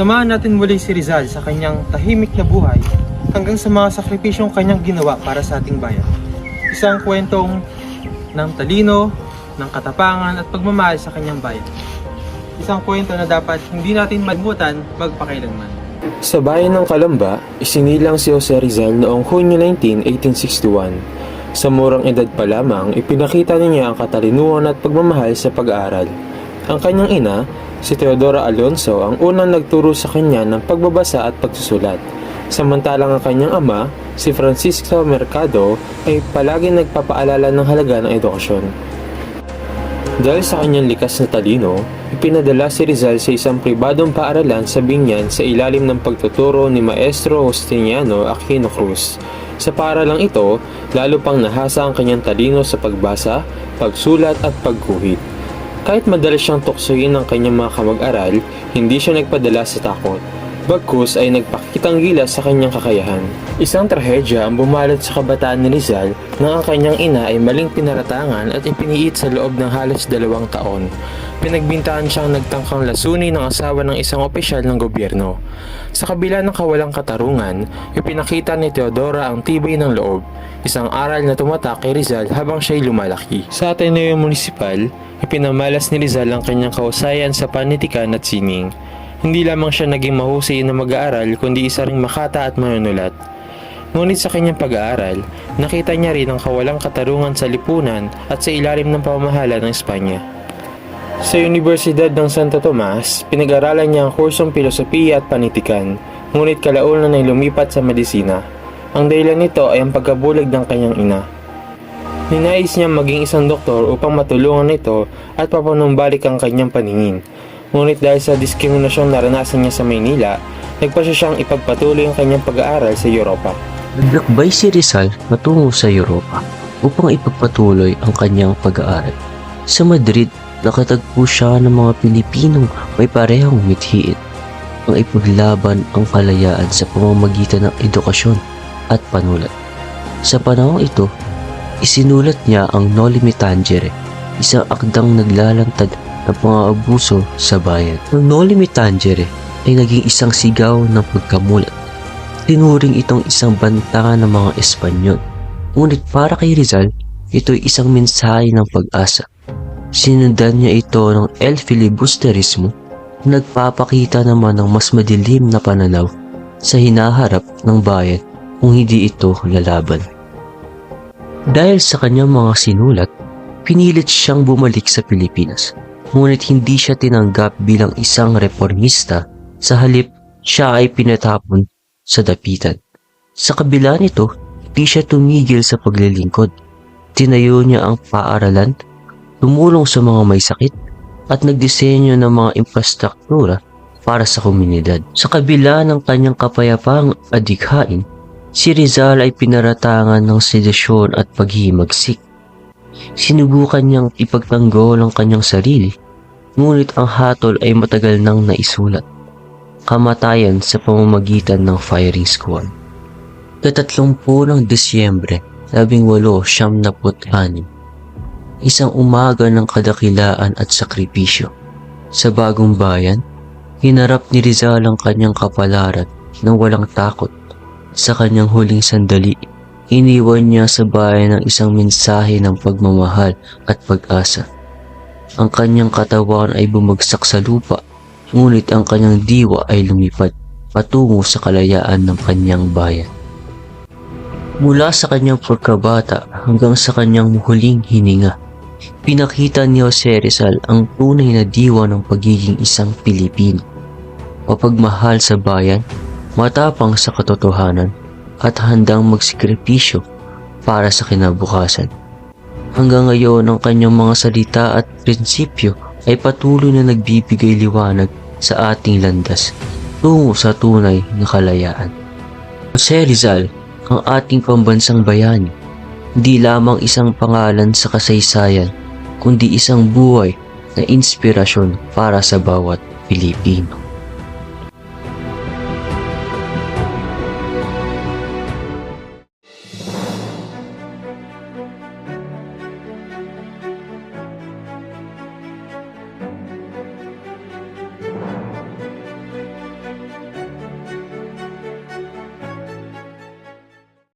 Samahan natin muli si Rizal sa kanyang tahimik na buhay hanggang sa mga sakripisyong kanyang ginawa para sa ating bayan. Isang kwentong ng talino, ng katapangan at pagmamahal sa kanyang bayan. Isang kwento na dapat hindi natin malimutan magpakailanman. Sa bayan ng Calamba, isinilang si Jose Rizal noong Hunyo 19, 1861. Sa murang edad pa lamang, ipinakita niya ang katalinuhan at pagmamahal sa pag-aaral. Ang kanyang ina, si Teodora Alonso, ang unang nagturo sa kanya ng pagbabasa at pagsusulat. Samantalang ang kanyang ama, si Francisco Mercado, ay palaging nagpapaalala ng halaga ng edukasyon. Dahil sa kanyang likas na talino, ipinadala si Rizal sa isang pribadong paaralan sa Binyan sa ilalim ng pagtuturo ni Maestro Justiniano Aquino Cruz. Sa paaralang ito, lalo pang nahasa ang kanyang talino sa pagbasa, pagsulat at pagguhit. Kahit madalas siyang tuksoin ng kanyang mga kamag-aral, hindi siya nagpadala sa takot. Bagkus ay nagpakitang gilas sa kanyang kakayahan. Isang trahedya ang bumalot sa kabataan ni Rizal nang ang kanyang ina ay maling pinaratangan at ipiniit sa loob ng halos 2 taon. Pinagbintaan siyang nagtangkang lasuni ng asawa ng isang opisyal ng gobyerno. Sa kabila ng kawalang katarungan, ipinakita ni Teodora ang tibay ng loob, isang aral na tumatak kay Rizal habang siya'y lumalaki. Sa Ateneo Municipal, ipinamalas ni Rizal ang kanyang kahusayan sa panitikan at sining. Hindi lamang siya naging mahusay na mag-aaral kundi isa ring makata at manunulat. Ngunit sa kanyang pag-aaral, nakita niya rin ang kawalang katarungan sa lipunan at sa ilalim ng pamamahala ng Espanya. Sa Universidad ng Santo Tomas, pinag-aralan niya ang kursong Pilosopiya at Panitikan, ngunit kalaunan ay lumipat sa medisina. Ang dahilan nito ay ang pagkabulag ng kanyang ina. Ninais niya maging isang doktor upang matulungan ito at papanumbalik ang kanyang paningin. Ngunit dahil sa diskriminasyong naranasan niya sa Maynila, nagpasya siyang ipagpatuloy ang kanyang pag-aaral sa Europa. Naglakbay si Rizal patungo sa Europa upang ipagpatuloy ang kanyang pag-aaral. Sa Madrid, nakatagpo siya ng mga Pilipinong may parehong mithiin ang ipaglaban ang kalayaan sa pamamagitan ng edukasyon at panulat. Sa panahong ito, isinulat niya ang Noli Me Tangere, isang akdang naglalantad ng pang-aabuso sa bayan. Ang Noli Me Tangere ay naging isang sigaw ng pagkamulat. Tinuring itong isang banta ng mga Espanyol. Ngunit para kay Rizal, ito ay isang mensahe ng pag-asa. Sinundan niya ito ng El Filibusterismo, nagpapakita naman ng mas madilim na pananaw sa hinaharap ng bayan kung hindi ito lalaban. Dahil sa kanyang mga sinulat, pinilit siyang bumalik sa Pilipinas. Ngunit hindi siya tinanggap bilang isang reformista, sa halip siya ay pinatapon sa dapitan. Sa kabila nito, hindi siya tumigil sa paglilingkod. Tinayo niya ang paaralan, tumulong sa mga may sakit, at nagdisenyo ng mga infrastruktura para sa komunidad. Sa kabila ng kanyang kapayapaang adikhain, si Rizal ay pinaratangan ng sedasyon at paghihimagsik. Sinubukan niyang ipagtanggol ang kanyang sarili, ngunit ang hatol ay matagal nang naisulat. Kamatayan sa pamamagitan ng firing squad. Ika-30 ng Disyembre, 1876. Isang umaga ng kadakilaan at sakripisyo. Sa bagong bayan, hinarap ni Rizal ang kanyang kapalaran ng walang takot. Sa kanyang huling sandali, iniwan niya sa bayan ng isang mensahe ng pagmamahal at pag-asa. Ang kanyang katawan ay bumagsak sa lupa, ngunit ang kanyang diwa ay lumipad patungo sa kalayaan ng kanyang bayan. Mula sa kanyang pagkabata hanggang sa kanyang huling hininga, pinakita ni Jose Rizal ang tunay na diwa ng pagiging isang Pilipino. Mapagmahal sa bayan, matapang sa katotohanan, at handang magsikripisyo para sa kinabukasan. Hanggang ngayon, ang kanyang mga salita at prinsipyo ay patuloy na nagbibigay liwanag sa ating landas tungo sa tunay na kalayaan. Jose Rizal, ang ating pambansang bayani, hindi lamang isang pangalan sa kasaysayan, kundi isang buhay na inspirasyon para sa bawat Pilipino.